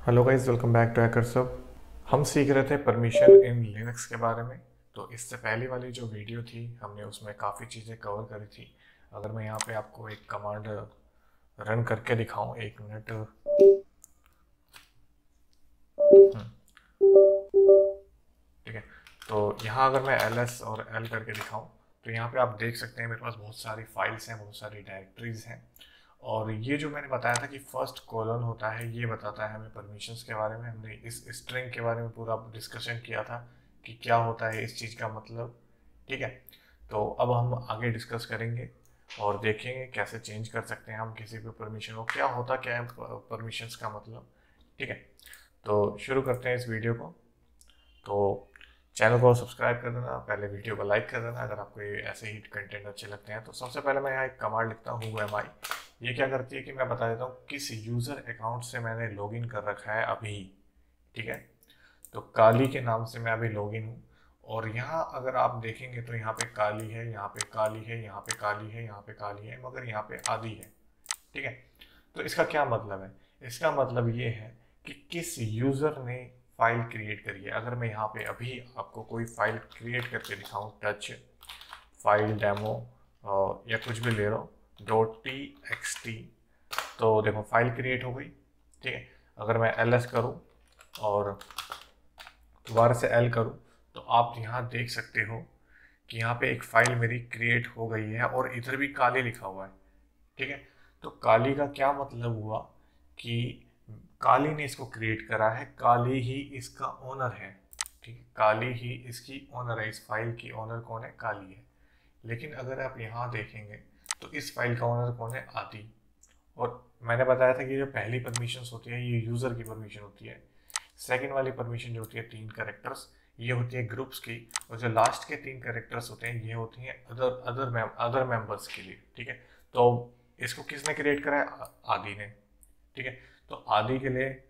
Hello guys, welcome back to Hacker सब। हम सीख रहे थे परमिशन इन लिनक्स के बारे में। तो इससे पहले वाली जो वीडियो थी हमने उसमें काफ़ी चीज़ें कवर करी थी। अगर मैं यहाँ पे आपको एक कमांड रन करके दिखाऊं, 1 मिनट। ठीक है। तो यहाँ अगर मैं ls और l करके दिखाऊं तो यहाँ पे आप देख सकते हैं मेरे पास बहुत सारी फाइल्स हैं, बहुत सारी डायरेक्टरीज हैं। और ये जो मैंने बताया था कि फर्स्ट कॉलन होता है, ये बताता है हमें परमिशंस के बारे में। हमने इस स्ट्रिंग के बारे में पूरा डिस्कशन किया था कि क्या होता है इस चीज़ का मतलब। ठीक है। तो अब हम आगे डिस्कस करेंगे और देखेंगे कैसे चेंज कर सकते हैं हम किसी भी परमिशन को, क्या होता क्या है परमिशंस का मतलब। ठीक है। तो शुरू करते हैं इस वीडियो को। तो चैनल को सब्सक्राइब कर देना, पहले वीडियो को लाइक कर देना अगर आपको ये ऐसे ही कंटेंट अच्छे लगते हैं। तो सबसे पहले मैं यहाँ एक कमांड लिखता हूँ who am I। ये क्या करती है कि मैं बता देता हूँ किस यूज़र अकाउंट से मैंने लॉगिन कर रखा है अभी। ठीक है। तो काली के नाम से मैं अभी लॉगिन हूँ। और यहाँ अगर आप देखेंगे तो यहाँ पे काली है, यहाँ पे काली है, यहाँ पे काली है, यहाँ पे काली है, मगर यहाँ पे आदि है। ठीक है। तो इसका क्या मतलब है? इसका मतलब ये है कि किस यूज़र ने फाइल क्रिएट करी है। अगर मैं यहाँ पे अभी आपको कोई फाइल क्रिएट करके दिखाऊं, टच फाइल डेमो या कुछ भी ले रहा हूँ .txt, तो देखो फाइल क्रिएट हो गई। ठीक है। अगर मैं ls करूँ और दोबारा से l करूँ तो आप यहाँ देख सकते हो कि यहाँ पे एक फाइल मेरी क्रिएट हो गई है और इधर भी काली लिखा हुआ है। ठीक है। तो काली का क्या मतलब हुआ कि काली ने इसको क्रिएट करा है, काली ही इसका ओनर है। ठीक है। काली ही इसकी ओनर है, इस फाइल की ओनर कौन है? काली है। लेकिन अगर आप यहाँ देखेंगे तो इस फाइल का ओनर कौन है? आदि। और मैंने बताया था कि जो पहली परमिशन होती है ये यूज़र की परमिशन होती है। सेकंड वाली परमिशन जो होती है 3 कैरेक्टर्स, ये होती है ग्रुप्स की। और जो लास्ट के 3 कैरेक्टर्स होते हैं ये होती हैं अदर मेंबर्स के लिए। ठीक है। तो इसको किसने क्रिएट करा है? आदि ने। ठीक है। तो आदि के लिए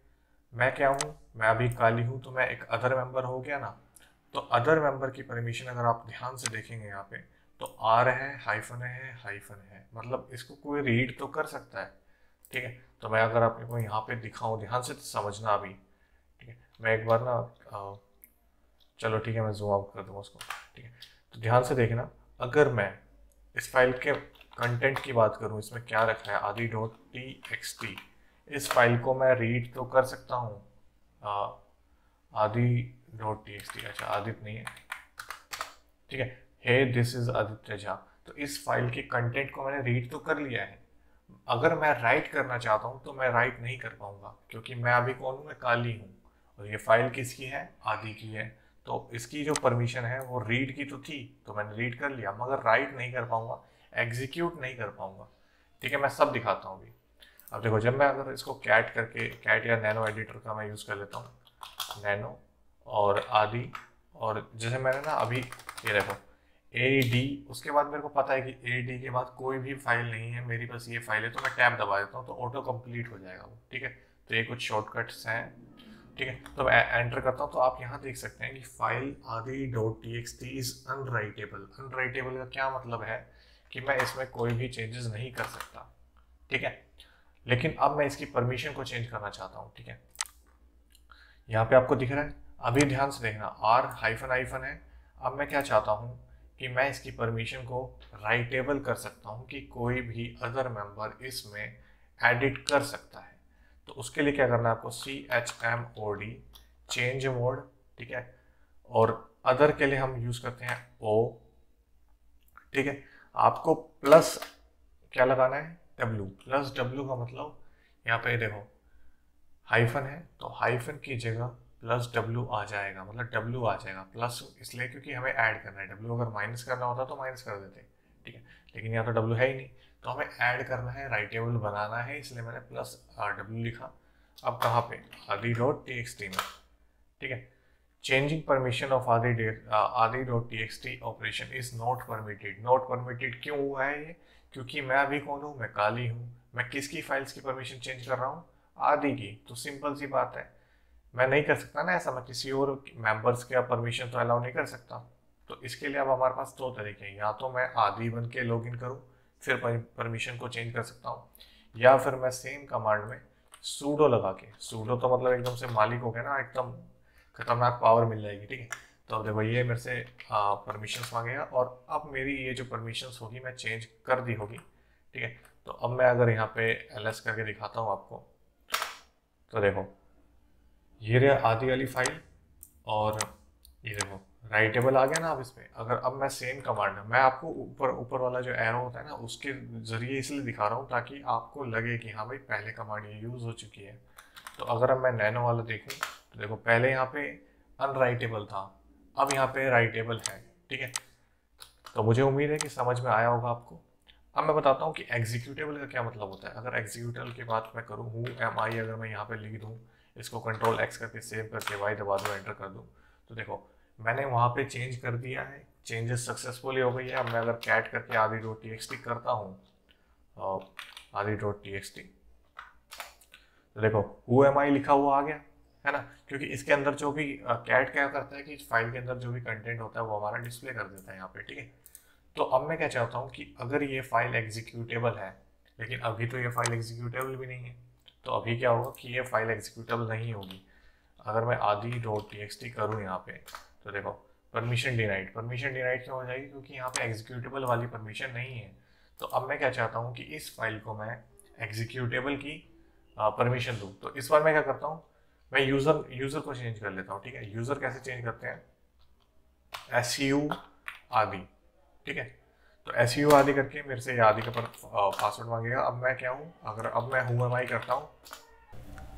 मैं क्या हूँ? मैं अभी काली हूँ, तो मैं एक अदर मेंबर हो गया ना। तो अदर मेंबर की परमिशन अगर आप ध्यान से देखेंगे यहाँ पे तो आर है, हाइफन है, मतलब इसको कोई रीड तो कर सकता है। ठीक है। तो मैं अगर आपको यहाँ पे दिखाऊं, ध्यान से समझना अभी। ठीक है। मैं एक बार ना चलो ठीक है, मैं जूम आउट कर दूंगा उसको। ठीक है। तो ध्यान से देखना, अगर मैं इस फाइल के कंटेंट की बात करूं, इसमें क्या रखा है? आदि .txt। इस फाइल को मैं रीड तो कर सकता हूँ। आदि .txt, अच्छा आदित्य नहीं है। ठीक है। हे दिस इज आदित्य झा। तो इस फाइल के कंटेंट को मैंने रीड तो कर लिया है। अगर मैं राइट करना चाहता हूँ तो मैं राइट नहीं कर पाऊंगा, क्योंकि मैं अभी कौन हूँ? मैं काली हूँ। और ये फाइल किसकी है? आदि की है। तो इसकी जो परमिशन है वो रीड की तो थी, तो मैंने रीड कर लिया, मगर राइट नहीं कर पाऊंगा, एग्जीक्यूट नहीं कर पाऊंगा। ठीक है। मैं सब दिखाता हूँ अभी। अब देखो, जब मैं अगर इसको कैट करके, कैट या नैनो एडिटर का मैं यूज़ कर लेता हूँ, नैनो और आदि, और जैसे मैंने ना अभी ये देखो ए डी, उसके बाद मेरे को पता है कि ए डी के बाद कोई भी फाइल नहीं है मेरी, बस ये फाइल है, तो मैं टैब दबा देता हूँ तो ऑटो कंप्लीट हो जाएगा वो। ठीक है। तो ये कुछ शॉर्टकट्स हैं। ठीक है। तो मैं एंटर करता हूँ तो आप यहाँ देख सकते हैं कि फाइल आदि .txt इज अनराइटेबल। अनराइटेबल का क्या मतलब है? कि मैं इसमें कोई भी चेंजेस नहीं कर सकता। ठीक है। लेकिन अब मैं इसकी परमिशन को चेंज करना चाहता हूँ। ठीक है। यहाँ पे आपको दिख रहा है, अभी ध्यान से देखना, आर हाइफन हाइफन है। अब मैं क्या चाहता हूँ कि मैं इसकी परमिशन को राइटेबल कर सकता हूँ कि कोई भी अदर मेंबर इसमें एडिट कर सकता है। तो उसके लिए क्या करना है आपको? CHMOD, change mode. ठीक है। और अदर के लिए हम यूज करते हैं O। ठीक है। आपको प्लस क्या लगाना है? W। प्लस W का मतलब यहाँ पे देखो हाइफन है तो हाइफन की जगह प्लस डब्ल्यू आ जाएगा, मतलब डब्ल्यू आ जाएगा प्लस, इसलिए क्योंकि हमें ऐड करना है। डब्ल्यू अगर माइनस करना होता तो माइनस कर देते। ठीक है। लेकिन यहाँ तो डब्ल्यू है ही नहीं, तो हमें ऐड करना है, राइटेबल बनाना है, इसलिए मैंने प्लस डब्ल्यू लिखा। अब कहाँ पे? आदि.txt में। ठीक है। चेंजिंग परमिशन ऑफ आदि.txt operation is not permitted. Not permitted क्यों हुआ है ये? क्योंकि मैं अभी कौन हूँ? मैं काली हूँ। मैं किसकी फाइल्स की परमिशन चेंज कर रहा हूँ? आदि की। तो सिंपल सी बात है, मैं नहीं कर सकता ना ऐसा, मैं किसी और मेंबर्स का परमिशन तो अलाउ नहीं कर सकता। तो इसके लिए अब हमारे पास दो तरीके हैं, या तो मैं आदि बन के लॉगिन करूँ फिर परमिशन को चेंज कर सकता हूँ, या फिर मैं सेम कमांड में सूडो लगा के, सूडो तो मतलब एकदम से मालिक हो गया ना, एकदम खतरनाक पावर मिल जाएगी, ठीक है। तो अब देखो ये मेरे से परमिशंस मांगेगा, और अब मेरी ये जो परमिशंस होगी मैं चेंज कर दी होगी, ठीक है। तो अब मैं अगर यहाँ पे ls करके दिखाता हूँ आपको, तो देखो ये रहा आधी वाली फाइल, और ये देखो राइटेबल आ गया ना। अब इसमें अगर अब मैं सेम कमांड, मैं आपको ऊपर ऊपर वाला जो एरो होता है ना उसके जरिए इसलिए दिखा रहा हूँ ताकि आपको लगे कि हाँ भाई पहले कमांड ये यूज़ हो चुकी है। तो अगर अब मैं नैनो वाला देखूँ तो देखो पहले यहाँ पे अनराइटेबल था, अब यहाँ पे राइटेबल है, ठीक है। तो मुझे उम्मीद है कि समझ में आया होगा आपको। अब मैं बताता हूँ कि एग्जीक्यूटेबल का क्या मतलब होता है। अगर एग्जीक्यूटेबल की बात मैं करूँ, हूँ एम आई, अगर मैं यहाँ पे लिख दूँ, इसको कंट्रोल एक्स करके सेव करके वाई दबा दूँ, एंटर कर दूँ, तो देखो मैंने वहाँ पे चेंज कर दिया है, चेंजेस सक्सेसफुली हो गई है। अब मैं अगर कैट करके आदि डॉट टी एक्स टी करता हूँ, आदि डॉट टी एक्स टी, तो देखो हु एम आई लिखा हुआ आ गया है ना, क्योंकि इसके अंदर जो भी कैट क्या करता है कि फाइल के अंदर जो भी कंटेंट होता है वो हमारा डिस्प्ले कर देता है यहाँ पे, ठीक है। तो अब मैं क्या चाहता हूँ कि अगर ये फाइल एग्जीक्यूटेबल है, लेकिन अभी तो ये फाइल एग्जीक्यूटेबल भी नहीं है, तो अभी क्या होगा कि ये फाइल एग्जीक्यूटेबल नहीं होगी। अगर मैं आदि डॉट टी एक्स टी करूँ यहाँ पे, तो देखो परमिशन डिनाइड, परमिशन डिनाइड क्यों हो जाएगी, क्योंकि यहाँ पे एग्जीक्यूटेबल वाली परमिशन नहीं है। तो अब मैं क्या चाहता हूँ कि इस फाइल को मैं एग्जीक्यूटेबल की परमिशन दूँ। तो इस बार मैं क्या करता हूँ, मैं यूज़र को चेंज कर लेता हूँ, ठीक है। यूज़र कैसे चेंज करते हैं, SU आदि, ठीक है। तो SU आदि करके मेरे से ये आदि का पासवर्ड मांगेगा। अब मैं क्या हूँ, अगर अब मैं हूँ एम आई करता हूँ,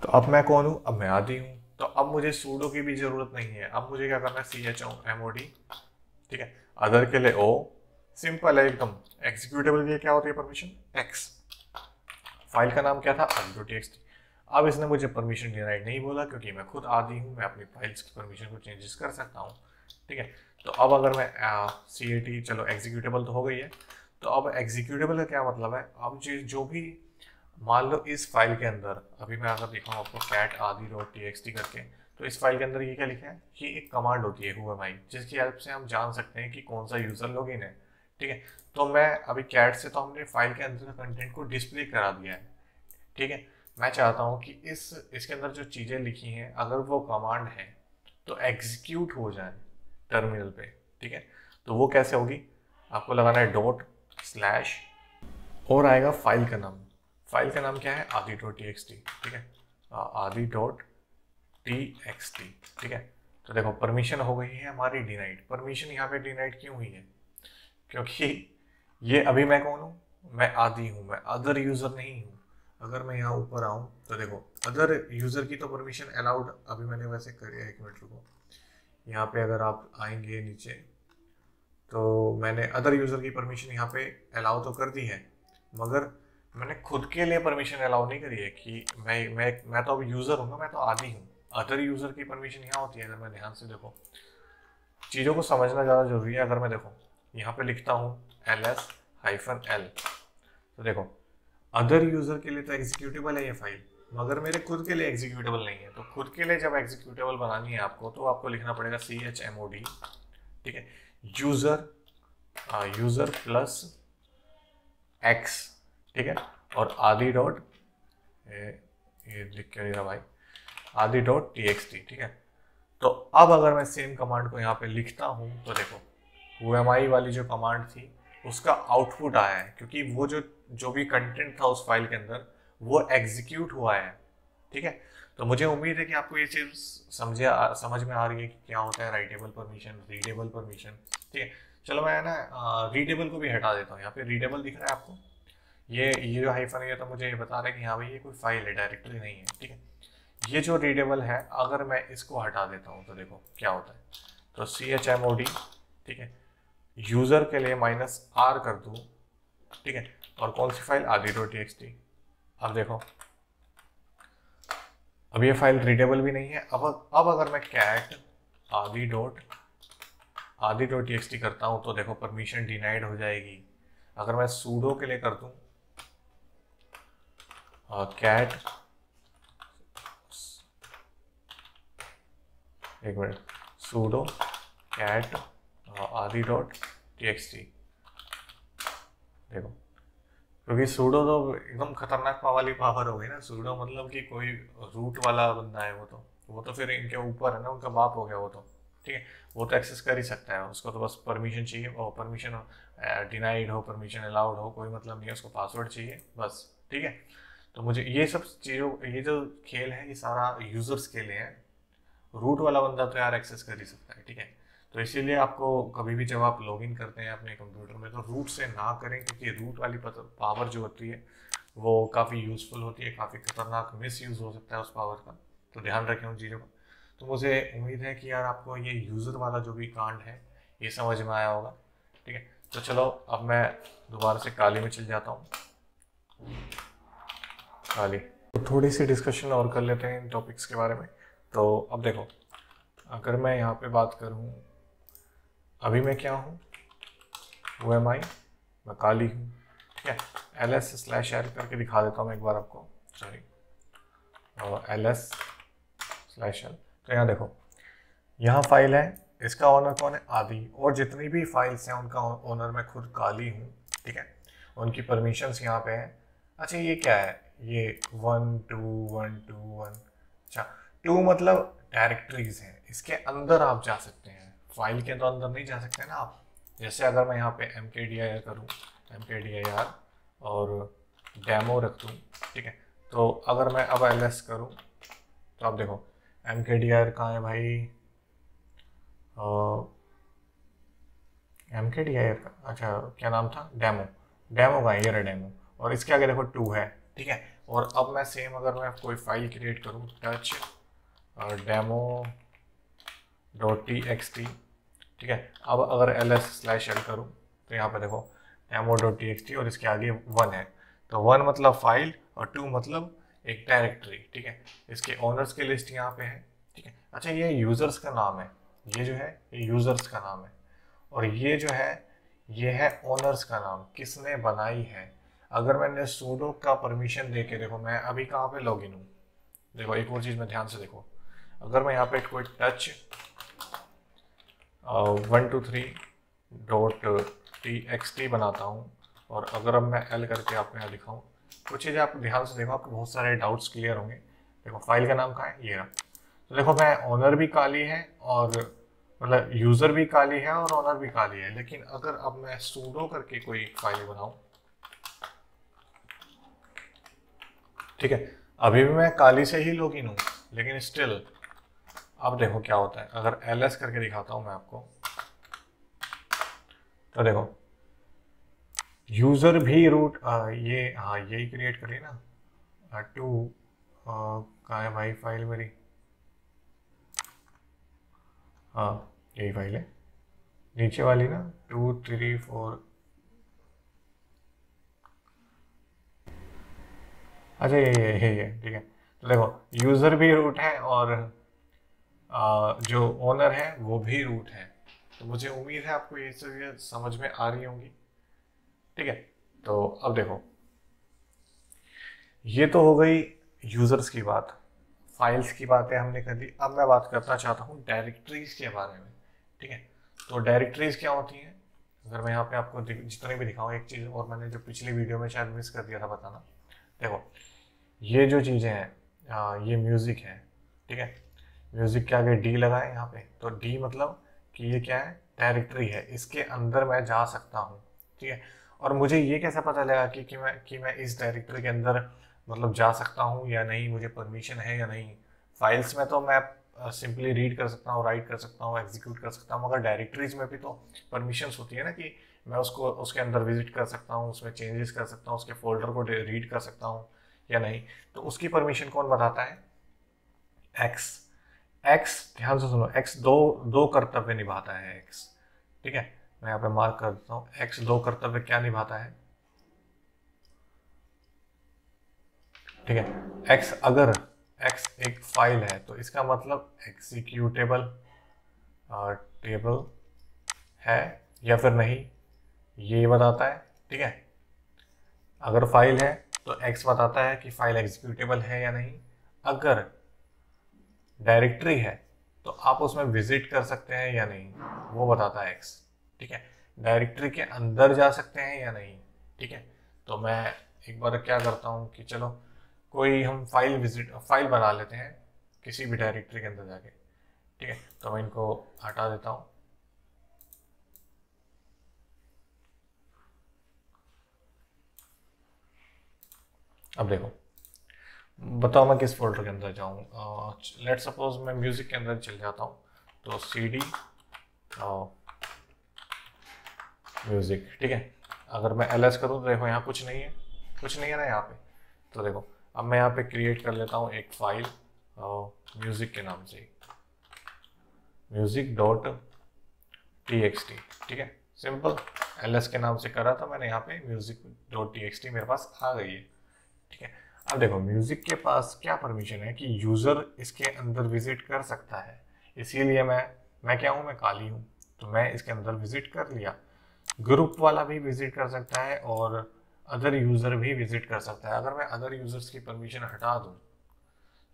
तो अब मैं कौन हूँ, अब मैं आदि हूँ। तो अब मुझे सूडो की भी जरूरत नहीं है। अब मुझे क्या करना है, CHMOD, ठीक है। अदर के लिए O, सिंपल है एकदम। एग्जीक्यूटेबल के लिए क्या होती है परमिशन, X। फाइल का नाम क्या था, आदि.txt। अब इसने मुझे परमिशन डिनाइड नहीं बोला, क्योंकि मैं खुद आदि हूँ, मैं अपनी फाइल्स की परमिशन को चेंजेस कर सकता हूँ, ठीक है। तो अब अगर मैं CAT, चलो एग्जीक्यूटेबल तो हो गई है। तो अब एग्जीक्यूटेबल का क्या मतलब है, अब जो भी मान लो इस फाइल के अंदर, अभी मैं अगर दिखाऊँ आपको कैट आदि डॉट टी एक्स टी करके, तो इस फाइल के अंदर ये क्या लिखा है, ये एक कमांड होती है whoami, जिसकी हेल्प से हम जान सकते हैं कि कौन सा यूजर लॉगिन है, ठीक है। तो मैं अभी कैट से तो हमने फाइल के अंदर का कंटेंट को डिस्प्ले करा दिया है, ठीक है। मैं चाहता हूँ कि इसके अंदर जो चीज़ें लिखी हैं अगर वो कमांड है तो एग्जीक्यूट हो जाए टर्मिनल पे, ठीक है। तो वो कैसे होगी, आपको लगाना है डॉट स्लैश और आएगा फाइल का नाम। फाइल का नाम क्या है, आदि डॉट टी एक्स टी, ठीक है। आदि डॉट टी एक्स टी, ठीक है। तो देखो परमिशन हो गई है हमारी डिनाइड। परमिशन यहाँ पे डिनाइड क्यों हुई है, क्योंकि ये अभी मैं कौन हूँ, मैं आदि हूँ, मैं अदर यूजर नहीं हूँ। अगर मैं यहाँ ऊपर आऊँ तो देखो अदर यूजर की तो परमिशन अलाउड अभी मैंने वैसे करी है। एक मिनट रुको, यहाँ पे अगर आप आएंगे नीचे तो मैंने अदर यूजर की परमिशन यहाँ पे अलाउ तो कर दी है, मगर मैंने खुद के लिए परमिशन अलाउ नहीं करी है कि मैं तो अब यूजर हूँ ना, मैं तो आदि हूँ। अदर यूजर की परमिशन यहाँ होती है। अगर मैं ध्यान से देखो, चीज़ों को समझना ज़्यादा जरूरी है। अगर मैं देखो यहाँ पे लिखता हूँ ls-l, तो देखो अदर यूजर के लिए तो एग्जीक्यूटेबल है ये फाइल, मगर मेरे खुद के लिए एग्जीक्यूटेबल नहीं है। तो खुद के लिए जब एग्जीक्यूटेबल बनानी है आपको, तो आपको लिखना पड़ेगा CHMOD, ठीक है, यूजर प्लस x, ठीक है, और आदि डॉट, ये लिख के रहा भाई, आदि डॉट टी एक्स टी, ठीक है। तो अब अगर मैं सेम कमांड को यहाँ पे लिखता हूँ तो देखो whoami वाली जो कमांड थी उसका आउटपुट आया है, क्योंकि वो जो भी कंटेंट था उस फाइल के अंदर वो एग्जीक्यूट हुआ है, ठीक है। तो मुझे उम्मीद है कि आपको ये चीज़ समझ में आ रही है कि क्या होता है राइटेबल परमिशन, रीडेबल परमिशन, ठीक है। चलो मैं ना रीडेबल को भी हटा देता हूँ। यहाँ पे रीडेबल दिख रहा है आपको, ये जो हाइफन है तो मुझे ये बता रहा है कि हाँ भाई ये कोई फाइल है, डायरेक्टरी नहीं है, ठीक है। ये जो रीडेबल है अगर मैं इसको हटा देता हूँ तो देखो क्या होता है। तो CHMOD, ठीक है, यूजर के लिए -r कर दूँ, ठीक है, और कौन सी फाइल, आदि डॉट टी एक्स टी। अब देखो अब ये फाइल रीडेबल भी नहीं है। अब अगर मैं कैट आदि डॉट टी एक्स टी करता हूँ तो देखो परमिशन डिनाइड हो जाएगी। अगर मैं सूडो के लिए कर दूँ कैट, एक मिनट, सूडो कैट आदि डॉट टी एक्स टी, देखो क्योंकि सूडो तो एकदम खतरनाक वाली पावर हो गई ना। सूडो मतलब कि कोई रूट वाला बंदा है वो तो फिर इनके ऊपर है ना, उनका बाप हो गया वो तो। ठीक है, वो तो एक्सेस कर ही सकता है, उसको तो बस परमिशन चाहिए, और परमिशन डिनाइड हो, परमिशन अलाउड हो, कोई मतलब नहीं है, उसको पासवर्ड चाहिए बस। ठीक है, तो मुझे ये सब चीज़ों, ये जो खेल है ये सारा यूजर्स के लिए है। रूट वाला बंदा तो यार एक्सेस कर ही सकता है। ठीक है, तो इसीलिए आपको कभी भी जब आप लॉगिन करते हैं अपने कंप्यूटर में तो रूट से ना करें, क्योंकि रूट वाली पावर जो होती है वो काफ़ी यूज़फुल होती है, काफ़ी खतरनाक मिस यूज़ हो सकता है उस पावर का। तो ध्यान रखें उन चीज़ों का। तो मुझे उम्मीद है कि यार आपको ये यूज़र वाला जो भी कांड है ये समझ में आया होगा। ठीक है, तो चलो अब मैं दोबारा से काली में चल जाता हूँ। काली, तो थोड़ी सी डिस्कशन और कर लेते हैं इन टॉपिक्स के बारे में। तो अब देखो, अगर मैं यहाँ पे बात करूँ, अभी मैं क्या हूँ, वो एम आई, मैं काली हूँ। ठीक है, एल एस स्लैश एल करके दिखा देता हूँ मैं एक बार आपको, सॉरी, और एल एस स्लैश एल। तो यहाँ देखो, यहाँ फाइल है, इसका ओनर कौन है, आदि, और जितनी भी फाइल्स हैं उनका ओनर मैं खुद काली हूँ। ठीक है, उनकी परमिशंस यहाँ पे हैं। अच्छा ये क्या है, ये 1 2 1 2 1, अच्छा 2 मतलब डायरेक्टरीज हैं, इसके अंदर आप जा सकते हैं, फाइल के तो अंदर नहीं जा सकते ना आप। जैसे अगर मैं यहाँ पे mkdir करूँ, mkdir और डेमो रख दूँ। ठीक है, तो अगर मैं अब ls करूँ तो आप देखो mkdir कहाँ है भाई, mkdir का, अच्छा क्या नाम था, डेमो, डेमो का ये रहा डेमो, और इसके आगे देखो 2 है। ठीक है, और अब मैं सेम अगर मैं कोई फाइल क्रिएट करूँ, touch demo dot T x T. ठीक है, अब अगर एल एस स्लैश एल करूँ तो यहाँ पे देखो demo dot T x T, और इसके आगे 1 है। तो 1 मतलब फाइल और 2 मतलब एक डायरेक्टरी। ठीक है, इसके ओनर्स की लिस्ट यहाँ पे है। ठीक है, अच्छा ये यूज़र्स का नाम है, ये जो है ये यूज़र्स का नाम है, और ये जो है ये है ओनर्स का नाम, किसने बनाई है। अगर मैंने सूडो का परमिशन दे के, देखो मैं अभी कहाँ पे लॉगिन हूँ, देखो एक और चीज़ में ध्यान से देखो, अगर मैं यहाँ पे कोई टच 123.txt बनाता हूँ, और अगर अब मैं एल करके आपको यहाँ दिखाऊँ, कुछ चीज़ें आप ध्यान से देखो, आपको बहुत सारे डाउट्स क्लियर होंगे। देखो फाइल का नाम कहाँ है, ये रहा। तो देखो मैं ओनर भी काली है, और मतलब यूज़र भी काली है और ओनर भी काली है, लेकिन अगर अब मैं सूडो करके कोई फाइल बनाऊँ, ठीक है, अभी भी मैं काली से ही लॉगिन हूँ, लेकिन स्टिल अब देखो क्या होता है। अगर एल एस करके दिखाता हूँ मैं आपको, तो देखो यूज़र भी रूट, ये हाँ यही क्रिएट करिए ना, 2 कहाँ है भाई फाइल मेरी, हाँ यही फाइल है नीचे वाली ना, 2 3 4, अच्छा ये ठीक है। तो देखो यूज़र भी रूट है, और जो ओनर है वो भी रूट है। तो मुझे उम्मीद है आपको ये चीज़ें समझ में आ रही होंगी। ठीक है, तो अब देखो ये तो हो गई यूज़र्स की बात, फाइल्स की बातें हमने कर ली। अब मैं बात करना चाहता हूँ डायरेक्टरीज के बारे में। ठीक है, तो डायरेक्टरीज क्या होती हैं, अगर मैं यहाँ पे आपको जितने भी दिखाऊँ, एक चीज़ और मैंने जो पिछली वीडियो में शायद मिस कर दिया था बताना, देखो ये जो चीज़ें हैं, ये म्यूज़िक है। ठीक है, म्यूज़िक के आगे डी लगा है यहाँ पे, तो डी मतलब कि ये क्या है, डायरेक्टरी है, इसके अंदर मैं जा सकता हूँ। ठीक है, और मुझे ये कैसे पता लगा कि मैं इस डायरेक्टरी के अंदर मतलब जा सकता हूँ या नहीं, मुझे परमिशन है या नहीं। फाइल्स में तो मैं सिंपली रीड कर सकता हूँ, राइट कर सकता हूँ, एग्जीक्यूट कर सकता हूँ, मगर डायरेक्टरीज में भी तो परमिशंस होती है ना, कि मैं उसको उसके अंदर विजिट कर सकता हूँ, उसमें चेंजेस कर सकता हूँ, उसके फोल्डर को रीड कर सकता हूँ या नहीं। तो उसकी परमिशन कौन बताता है, एक्स। एक्स ध्यान से सुनो, एक्स दो दो कर्तव्य निभाता है एक्स। ठीक है, मैं यहाँ पे मार्क कर देता हूँ, एक्स दो कर्तव्य क्या निभाता है। ठीक है, एक्स अगर एक्स एक फाइल है तो इसका मतलब एग्जीक्यूटेबल टेबल है या फिर नहीं, ये बताता है। ठीक है, अगर फाइल है तो एक्स बताता है कि फाइल एग्जीक्यूटेबल है या नहीं। अगर डायरेक्टरी है तो आप उसमें विजिट कर सकते हैं या नहीं, वो बताता है एक्स। ठीक है, डायरेक्टरी के अंदर जा सकते हैं या नहीं। ठीक है, तो मैं एक बार क्या करता हूँ कि चलो कोई हम फाइल बना लेते हैं किसी भी डायरेक्टरी के अंदर जाके। ठीक है, तो मैं इनको हटा देता हूँ। अब देखो, बताओ मैं किस फोल्डर के अंदर जाऊँ। लेट सपोज मैं म्यूजिक के अंदर चल जाता हूँ, तो CD म्यूजिक। ठीक है, अगर मैं LS करूँ तो देखो यहाँ कुछ नहीं है, कुछ नहीं है ना यहाँ पे। तो देखो अब मैं यहाँ पे क्रिएट कर लेता हूँ एक फाइल म्यूजिक के नाम से, music.txt। ठीक है, सिंपल LS के नाम से करा था मैंने, यहाँ पे music.txt मेरे पास आ गई है। ठीक है, अब देखो म्यूजिक के पास क्या परमिशन है कि यूजर इसके अंदर विजिट कर सकता है, इसीलिए मैं क्या हूँ, मैं काली हूँ, तो मैं इसके अंदर विजिट कर लिया। ग्रुप वाला भी विजिट कर सकता है और अदर यूजर भी विजिट कर सकता है। अगर मैं अदर यूजर्स की परमिशन हटा दूँ,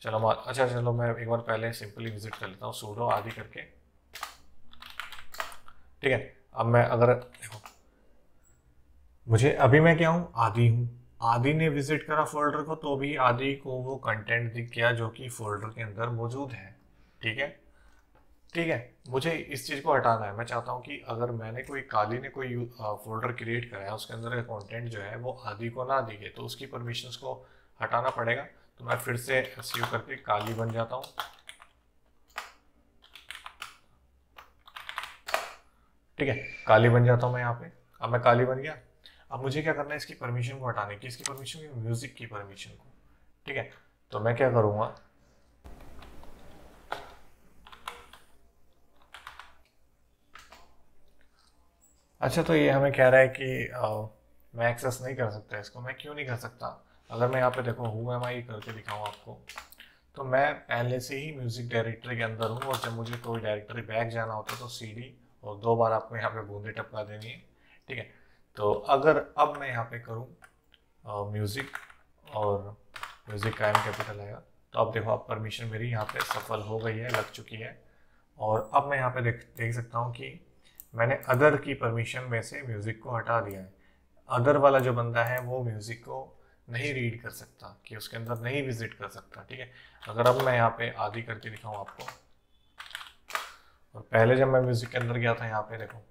अच्छा चलो मैं एक बार पहले सिंपली विजिट कर लेता हूँ सूडो आदि करके। ठीक है, अब मैं अगर देखो मुझे अभी मैं क्या हूँ, आदि हूँ, आदि ने विजिट करा फोल्डर को तो भी आदि को वो कंटेंट दिख गया जो कि फोल्डर के अंदर मौजूद है। ठीक है, ठीक है, मुझे इस चीज़ को हटाना है। मैं चाहता हूँ कि अगर मैंने काली ने कोई फोल्डर क्रिएट करा है, उसके अंदर का कंटेंट जो है वो आदि को ना दिखे, तो उसकी परमिशंस को हटाना पड़ेगा। तो मैं फिर से SU करके काली बन जाता हूँ। ठीक है, काली बन जाता हूँ मैं यहाँ पे। अब मैं काली बन गया, अब मुझे क्या करना है, इसकी परमिशन को हटाने की, इसकी परमिशन, म्यूजिक की परमिशन को। ठीक है, तो मैं क्या करूँगा, अच्छा तो ये हमें कह रहा है कि मैं एक्सेस नहीं कर सकता इसको। मैं क्यों नहीं कर सकता, अगर मैं यहाँ पे देखो हु एम आई करके दिखाऊँ आपको, तो मैं पहले से ही म्यूजिक डायरेक्टरी के अंदर हूँ, और जब मुझे कोई डायरेक्टरी बैक जाना होता है तो CD और 2 बार आपको यहाँ पे बूंदे टपका देनी है। ठीक है, तो अगर अब मैं यहाँ पे करूँ म्यूजिक और म्यूजिक का M कैपिटल आएगा, तो अब देखो अब परमिशन मेरी यहाँ पे सफल हो गई है, लग चुकी है। और अब मैं यहाँ पे देख सकता हूँ कि मैंने अदर की परमिशन में से म्यूजिक को हटा दिया है। अदर वाला जो बंदा है वो म्यूजिक को नहीं रीड कर सकता, कि उसके अंदर नहीं विजिट कर सकता। ठीक है, अगर अब मैं यहाँ पे आदि करके दिखाऊँ आपको, और पहले जब मैं म्यूजिक के अंदर गया था, यहाँ पे देखो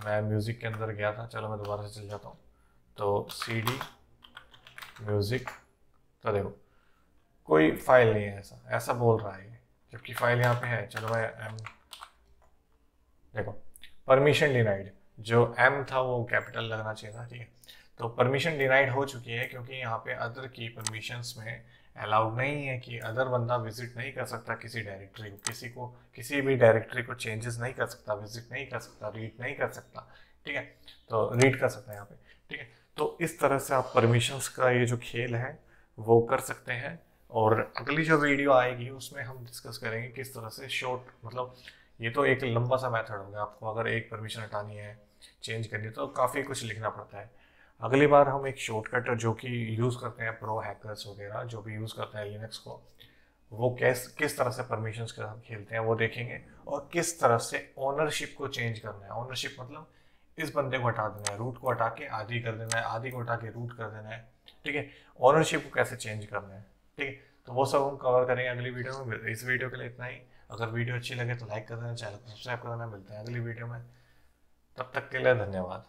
मैं म्यूजिक के अंदर गया था, चलो मैं दोबारा से चल जाता हूँ, तो CD म्यूजिक, तो देखो कोई फाइल नहीं है, ऐसा ऐसा बोल रहा है, जबकि फाइल यहाँ पे है। चलो मैं देखो परमिशन डिनाइड, जो M था वो कैपिटल लगना चाहिए था। ठीक है, तो परमिशन डिनाइड हो चुकी है, क्योंकि यहाँ पे अदर की परमिशंस में अलाउड नहीं है कि अदर बंदा विजिट नहीं कर सकता किसी डायरेक्टरी को, किसी भी डायरेक्टरी को चेंजेस नहीं कर सकता, विजिट नहीं कर सकता, रीड नहीं कर सकता। ठीक है, तो रीड कर सकता है यहाँ पे। ठीक है, तो इस तरह से आप परमिशंस का ये जो खेल है वो कर सकते हैं। और अगली जो वीडियो आएगी उसमें हम डिस्कस करेंगे किस तरह से शॉर्ट, मतलब ये तो एक लंबा सा मेथड हो गया, आपको अगर एक परमिशन हटानी है, चेंज करनी है, तो काफ़ी कुछ लिखना पड़ता है। अगली बार हम एक शॉर्टकट जो कि यूज़ करते हैं प्रो हैकर्स वगैरह, जो भी यूज़ करते हैं लिनक्स को, वो किस तरह से परमिशंस के साथ खेलते हैं वो देखेंगे, और किस तरह से ओनरशिप को चेंज करना है। ओनरशिप मतलब इस बंदे को हटा देना है, रूट को हटा के आदि कर देना है, आदि को हटा के रूट कर देना है। ठीक है, ओनरशिप को कैसे चेंज करना है। ठीक है, तो वो सब हम कवर करेंगे अगली वीडियो में। इस वीडियो के लिए इतना ही। अगर वीडियो अच्छी लगे तो लाइक कर देना, चैनल को सब्सक्राइब कर देना। मिलते हैं अगली वीडियो में, तब तक के लिए धन्यवाद।